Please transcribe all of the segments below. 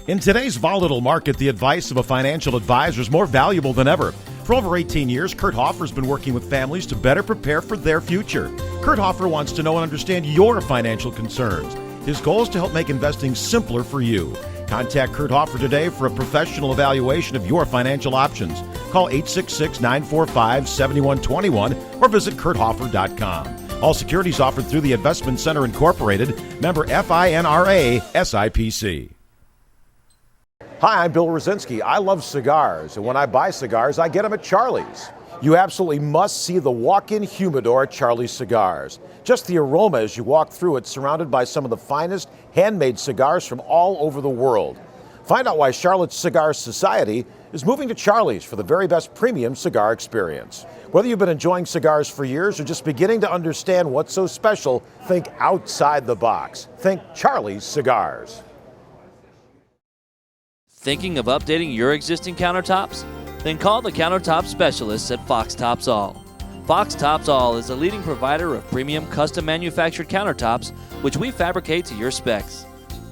In today's volatile market, the advice of a financial advisor is more valuable than ever. For over 18 years, Kurt Hoffer's been working with families to better prepare for their future. Kurt Hoffer wants to know and understand your financial concerns. His goal is to help make investing simpler for you. Contact Kurt Hoffer today for a professional evaluation of your financial options. Call 866-945-7121 or visit kurthoffer.com. All securities offered through the Investment Center Incorporated, member FINRA, SIPC. Hi, I'm Bill Rosinski. I love cigars, and when I buy cigars, I get them at Charlie's. You absolutely must see the walk-in humidor at Charlie's Cigars. Just the aroma as you walk through it, surrounded by some of the finest handmade cigars from all over the world. Find out why Charlotte's Cigar Society is moving to Charlie's for the very best premium cigar experience. Whether you've been enjoying cigars for years or just beginning to understand what's so special, think outside the box. Think Charlie's Cigars. Thinking of updating your existing countertops? Then call the countertop specialists at Fox Tops All. Fox Tops All is a leading provider of premium custom manufactured countertops, which we fabricate to your specs.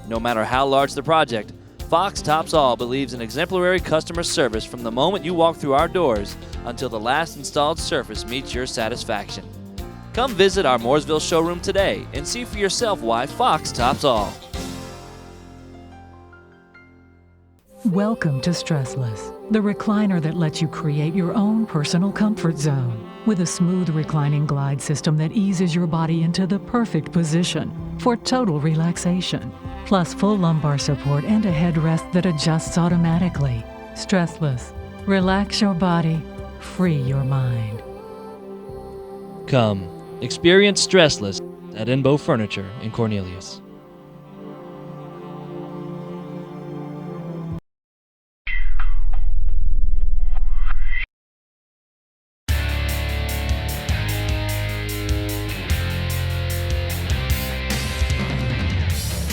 No matter how large the project, Fox Tops All believes in exemplary customer service from the moment you walk through our doors until the last installed surface meets your satisfaction. Come visit our Mooresville showroom today and see for yourself why Fox Tops All. Welcome to Stressless, the recliner that lets you create your own personal comfort zone. With a smooth reclining glide system that eases your body into the perfect position for total relaxation, plus full lumbar support and a headrest that adjusts automatically. Stressless. Relax your body, free your mind. Come, experience Stressless at Enbo Furniture in Cornelius.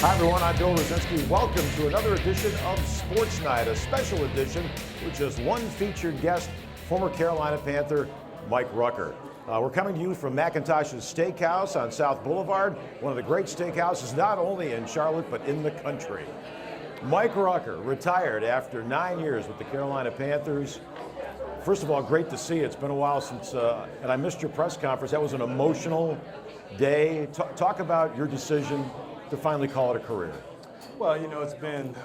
Hi everyone, I'm Bill Rosinski. Welcome to another edition of Sportsnight, a special edition with just one featured guest, former Carolina Panther, Mike Rucker. We're coming to you from McIntosh's Steakhouse on South Boulevard, one of the great steakhouses not only in Charlotte but in the country. Mike Rucker retired after 9 years with the Carolina Panthers. First of all, great to see you. It's been a while since, and I missed your press conference. That was an emotional day. Talk about your decision to finally call it a career. Well, you know, it's been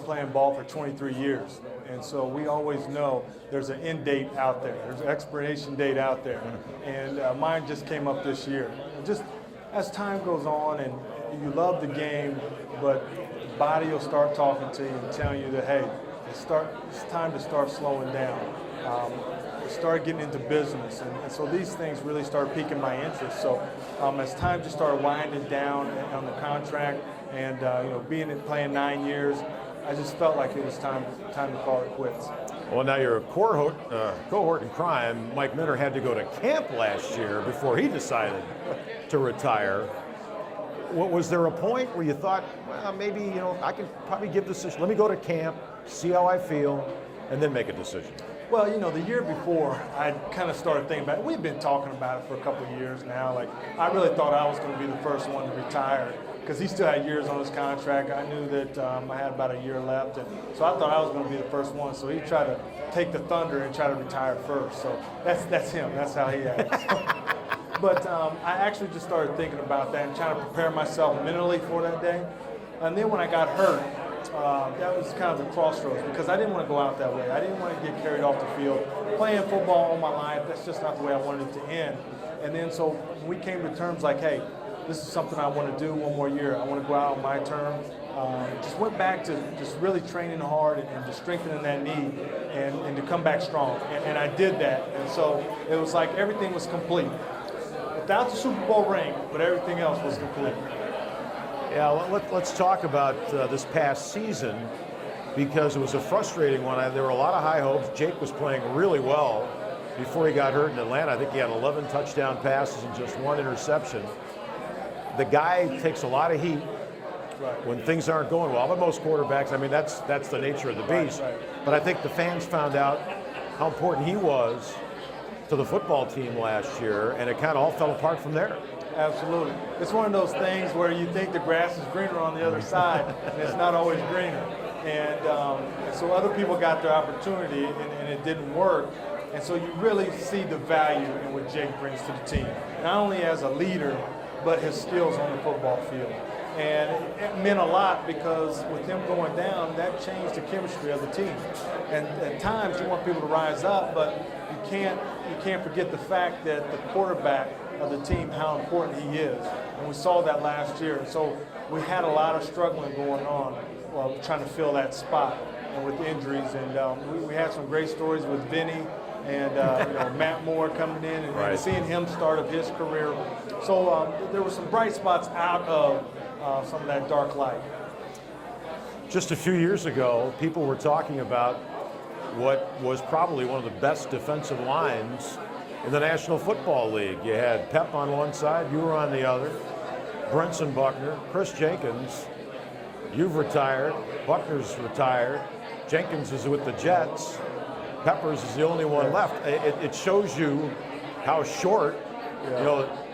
playing ball for 23 years, and so we always know there's an end date out there. There's an expiration date out there, and mine just came up this year. Just as time goes on and you love the game, but the body will start talking to you and telling you that, hey, it's time to start slowing down. Start getting into business, and so these things really start piquing my interest. So as time just started winding down on the contract, and playing 9 years, I just felt like it was time to call it quits. Well, now your cohort in crime, Mike Minter, had to go to camp last year before he decided to retire. Was there a point where you thought, well, maybe I can probably give this? Let me go to camp, see how I feel, and then make a decision? Well, the year before, I kind of started thinking about it. We've been talking about it for a couple of years now. Like, I really thought I was going to be the first one to retire because he still had years on his contract. I knew that I had about a year left, and so I thought I was going to be the first one. So he tried to take the thunder and try to retire first. So that's him. That's how he acts. But I actually just started thinking about that and trying to prepare myself mentally for that day. And then when I got hurt, that was kind of the crossroads because I didn't want to go out that way. I didn't want to get carried off the field. Playing football all my life, that's just not the way I wanted it to end. And then so we came to terms like, hey, this is something I want to do one more year. I want to go out on my terms. Just went back to just really training hard and just strengthening that knee and to come back strong. And I did that. And so it was like everything was complete. Without the Super Bowl ring, but everything else was complete. Yeah, let's talk about this past season because it was a frustrating one. There were a lot of high hopes. Jake was playing really well before he got hurt in Atlanta. I think he had 11 touchdown passes and just 1 interception. The guy takes a lot of heat when things aren't going well. But most quarterbacks, I mean, that's the nature of the beast. Right. But I think the fans found out how important he was to the football team last year, and it kind of all fell apart from there. Absolutely. It's one of those things where you think the grass is greener on the other side, and it's not always greener. And so other people got their opportunity, and it didn't work. And so you really see the value in what Jake brings to the team, not only as a leader, but his skills on the football field. And it meant a lot because with him going down, that changed the chemistry of the team. And at times you want people to rise up, but you can't forget the fact that the quarterback of the team, how important he is. And we saw that last year. So we had a lot of struggling going on while trying to fill that spot and with injuries. And we had some great stories with Vinny and Matt Moore coming in and seeing him start of his career. So there were some bright spots out of some of that dark light. Just a few years ago, people were talking about what was probably one of the best defensive lines in the National Football League. You had Pep on one side, you were on the other, Brinson Buckner, Chris Jenkins. You've retired, Buckner's retired, Jenkins is with the Jets, Peppers is the only one left. It shows you how short,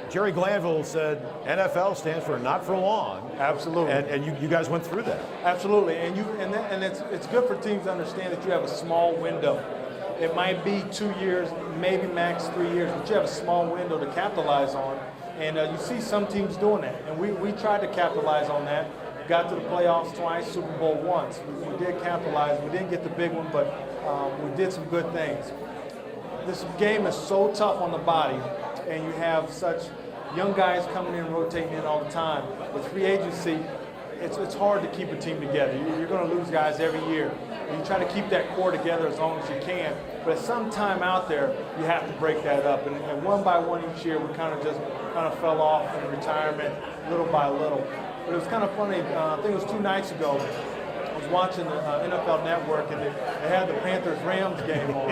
Jerry Glanville said NFL stands for not for long. Absolutely. And you guys went through that. Absolutely. And it's good for teams to understand that you have a small window. It might be 2 years, maybe max 3 years, but you have a small window to capitalize on. And you see some teams doing that. And we tried to capitalize on that. Got to the playoffs twice, Super Bowl once. We did capitalize. We didn't get the big one, but we did some good things. This game is so tough on the body, and you have such young guys coming in, rotating in all the time. With free agency, it's hard to keep a team together. You're going to lose guys every year. You try to keep that core together as long as you can, but at some time out there, you have to break that up. And one by one each year, we kind of fell off in retirement, little by little. But it was kind of funny. I think it was 2 nights ago. I was watching the NFL Network, and they had the Panthers-Rams game on,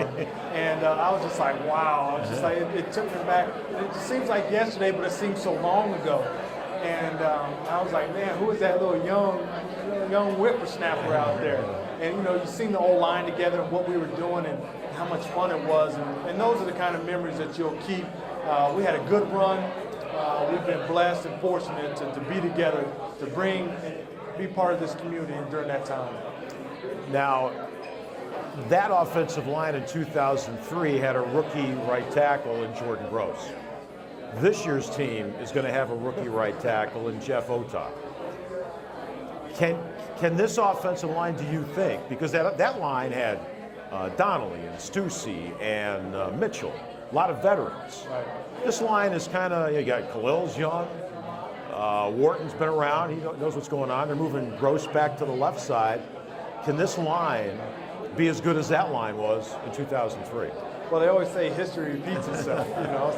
and I was just like, wow. I was just like, it took me back. It just seems like yesterday, but it seems so long ago. And I was like, man, who is that little young whippersnapper out there? And you seen the old line together and what we were doing and how much fun it was. And those are the kind of memories that you'll keep. We had a good run. We've been blessed and fortunate to be together, to be part of this community during that time. Now, that offensive line in 2003 had a rookie right tackle in Jordan Gross. This year's team is going to have a rookie right tackle in Jeff Otah. Can this offensive line, do you think, because that line had Donnelly and Stussy and Mitchell, a lot of veterans. Right. This line is kind of, you got Khalil's young, Wharton's been around, he knows what's going on. They're moving Gross back to the left side. Can this line be as good as that line was in 2003? Well, they always say history repeats itself,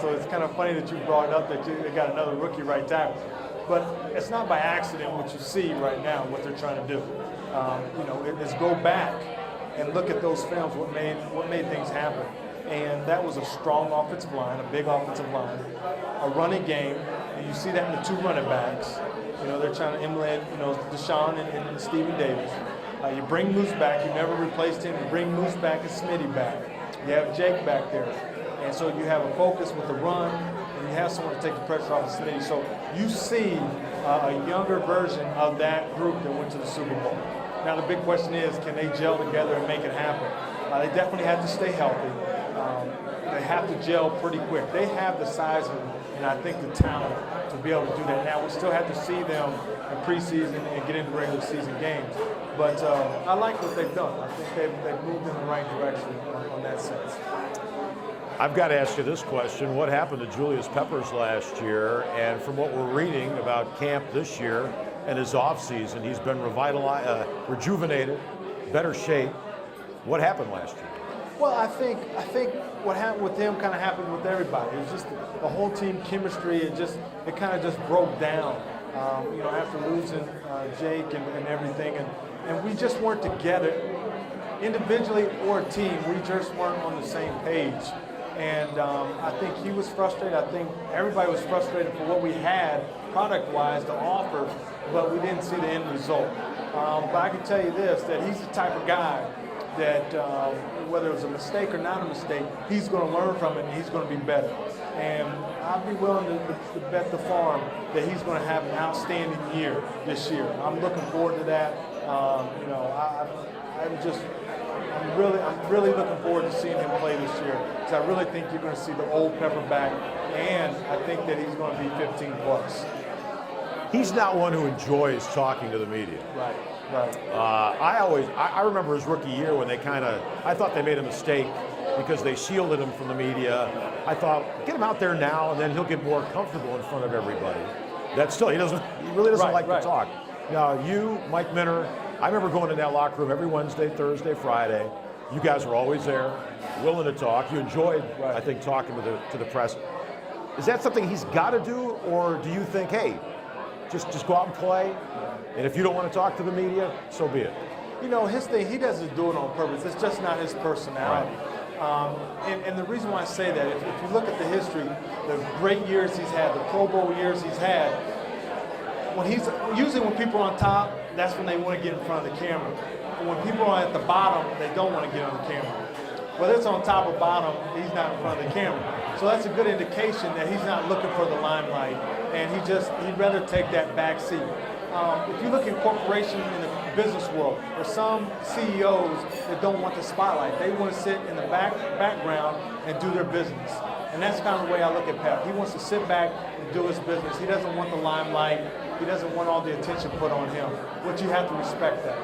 so it's kind of funny that you brought up that they got another rookie right tackle. But it's not by accident what you see right now, what they're trying to do. It's go back and look at those films, what made things happen. And that was a strong offensive line, a big offensive line, a running game, and you see that in the 2 running backs. They're trying to emulate, Deshaun and Stephen Davis. You bring Moose back, you never replaced him, you bring Moose back and Smitty back. You have Jake back there. And so you have a focus with the run, and you have someone to take the pressure off of Smitty. So you see a younger version of that group that went to the Super Bowl. Now the big question is, can they gel together and make it happen? They definitely have to stay healthy. They have to gel pretty quick. They have the size and I think the talent to be able to do that. Now we still have to see them in preseason and get into regular season games. But I like what they've done. I think they've moved in the right direction on that sense. I've got to ask you this question. What happened to Julius Peppers last year? And from what we're reading about camp this year and his offseason, he's been revitalized, rejuvenated, better shape. What happened last year? Well, I think what happened with him kind of happened with everybody. It was just the whole team chemistry. It kind of just broke down. After losing Jake and everything, and we just weren't together, individually or a team. We just weren't on the same page. And I think he was frustrated. I think everybody was frustrated for what we had product-wise to offer, but we didn't see the end result. But I can tell you this, that he's the type of guy that whether it was a mistake or not a mistake, he's going to learn from it and he's going to be better. And I'd be willing to bet the farm that he's going to have an outstanding year this year. I'm looking forward to that. I'm really looking forward to seeing him play this year, because I really think you're going to see the old Pepper back, and I think that he's going to be 15 plus. He's not one who enjoys talking to the media. Right. I remember his rookie year when I thought they made a mistake because they shielded him from the media. I thought, get him out there now, and then he'll get more comfortable in front of everybody. He really doesn't like to talk. Now, you, Mike Minner, I remember going in that locker room every Wednesday, Thursday, Friday. You guys were always there, willing to talk. You enjoyed, I think, talking to the press. Is that something he's got to do, or do you think, hey, just go out and play, and if you don't want to talk to the media, so be it? You know, his thing, he doesn't do it on purpose. It's just not his personality. Right. And the reason why I say that, if you look at the history, the great years he's had, the Pro Bowl years he's had, usually when people are on top, that's when they want to get in front of the camera. But when people are at the bottom, they don't want to get on the camera. Whether it's on top or bottom, he's not in front of the camera. So that's a good indication that he's not looking for the limelight, and he'd rather take that back seat. If you look at corporations in the business world, there's some CEOs that don't want the spotlight. They want to sit in the background and do their business. And that's kind of the way I look at Pep. He wants to sit back and do his business. He doesn't want the limelight. He doesn't want all the attention put on him, but you have to respect that.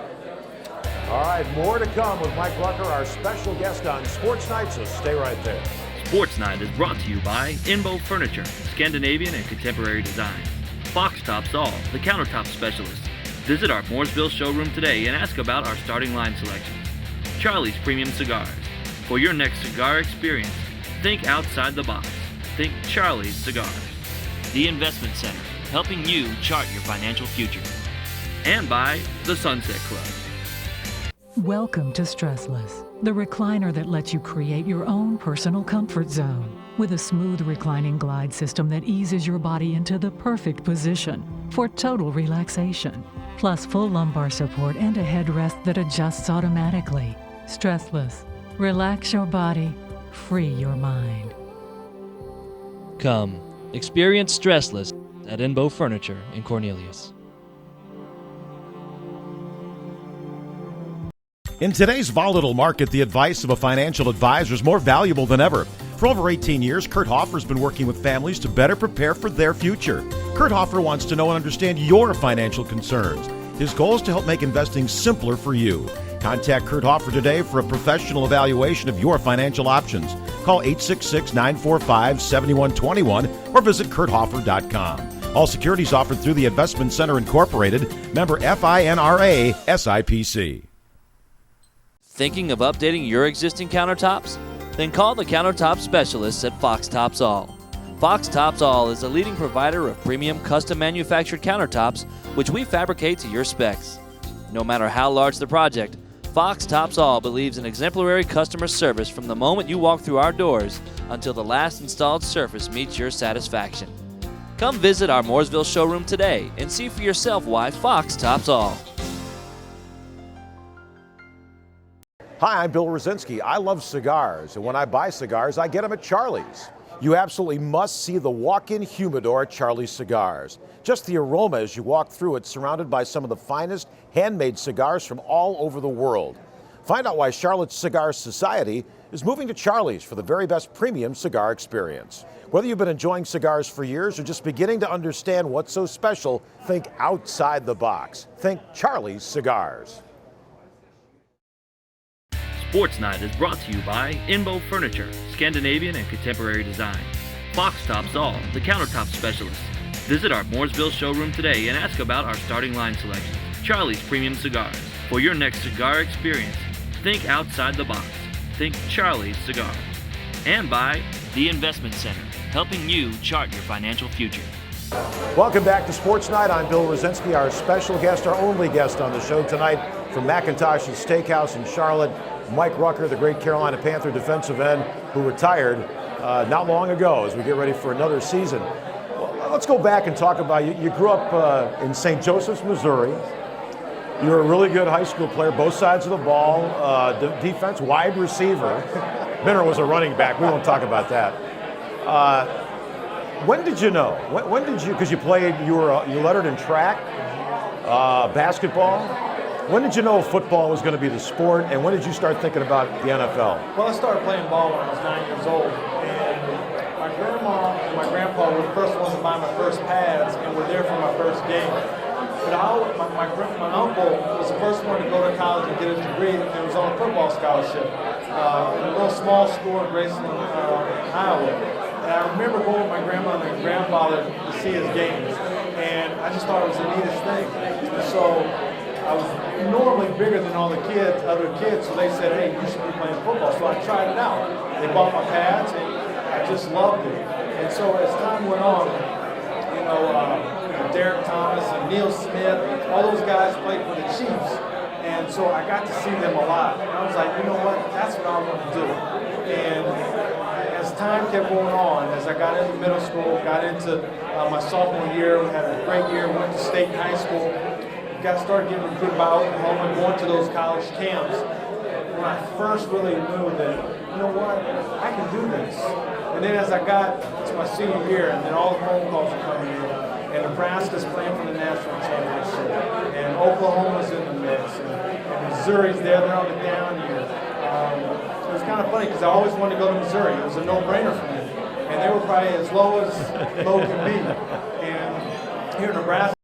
All right, more to come with Mike Rucker, our special guest on Sports Night, so stay right there. Sports Night is brought to you by Inbo Furniture, Scandinavian and Contemporary Design. Fox Tops All, the countertop specialist. Visit our Mooresville showroom today and ask about our starting line selections. Charlie's Premium Cigars. For your next cigar experience, think outside the box. Think Charlie's Cigars. The Investment Center, helping you chart your financial future. And by the Sunset Club. Welcome to Stressless, the recliner that lets you create your own personal comfort zone. With a smooth reclining glide system that eases your body into the perfect position for total relaxation. Plus full lumbar support and a headrest that adjusts automatically. Stressless. Relax your body. Free your mind. Come, experience Stressless at Inbo Furniture in Cornelius. In today's volatile market, the advice of a financial advisor is more valuable than ever. For over 18 years, Kurt Hoffer's been working with families to better prepare for their future. Kurt Hoffer wants to know and understand your financial concerns. His goal is to help make investing simpler for you. Contact Kurt Hoffer today for a professional evaluation of your financial options. Call 866-945-7121 or visit kurthoffer.com. All securities offered through the Investment Center Incorporated, member FINRA, SIPC. Thinking of updating your existing countertops? Then call the countertop specialists at Fox Tops All. Fox Tops All is a leading provider of premium custom manufactured countertops, which we fabricate to your specs. No matter how large the project, Fox Tops All believes in exemplary customer service from the moment you walk through our doors until the last installed surface meets your satisfaction. Come visit our Mooresville showroom today and see for yourself why Fox Tops All. Hi, I'm Bill Rosinski. I love cigars, and when I buy cigars, I get them at Charlie's. You absolutely must see the walk-in humidor at Charlie's Cigars. Just the aroma as you walk through it, surrounded by some of the finest handmade cigars from all over the world. Find out why Charlotte's Cigar Society is moving to Charlie's for the very best premium cigar experience. Whether you've been enjoying cigars for years or just beginning to understand what's so special, think outside the box. Think Charlie's Cigars. Sports Night is brought to you by Inbo Furniture, Scandinavian and Contemporary Design. Fox Tops All, the countertop specialist. Visit our Mooresville showroom today and ask about our starting line selection. Charlie's Premium Cigars. For your next cigar experience, think outside the box. Think Charlie's Cigars. And by the Investment Center, helping you chart your financial future. Welcome back to Sports Night. I'm Bill Rosinski, our special guest, our only guest on the show tonight from McIntosh's Steakhouse in Charlotte. Mike Rucker, the great Carolina Panther defensive end who retired not long ago as we get ready for another season. Well, let's go back and talk about you. You grew up in St. Joseph's, Missouri. You were a really good high school player, both sides of the ball, defense, wide receiver. Minner was a running back. We won't talk about that. When did you know? When did you? Because you played. You lettered in track, basketball. When did you know football was going to be the sport, and when did you start thinking about the NFL? Well, I started playing ball when I was 9 years old, and my grandma and my grandpa were the first ones to buy my first pads and were there for my first game. But my uncle was the first one to go to college and get a degree, and was on a football scholarship in a little small school in Graceland, Iowa. And I remember going with my grandmother and grandfather to see his games, and I just thought it was the neatest thing. And so I was normally bigger than all the other kids, so they said, hey, you should be playing football. So I tried it out. They bought my pads, and I just loved it. And so as time went on, Derek Thomas and Neil Smith, all those guys played for the Chiefs. And so I got to see them a lot. And I was like, you know what, that's what I want to do. And as time kept going on, as I got into middle school, got into my sophomore year, we had a great year, went to state and high school, started getting recruited by Oklahoma, going to those college camps. When I first really knew that, you know what, I can do this. And then as I got to my senior year, and then all the phone calls were coming in, and Nebraska's playing for the national championship, and Oklahoma's in the mix, and Missouri's there, they're on the down year. It was kind of funny because I always wanted to go to Missouri. It was a no-brainer for me. And they were probably as low can be. And here in Nebraska,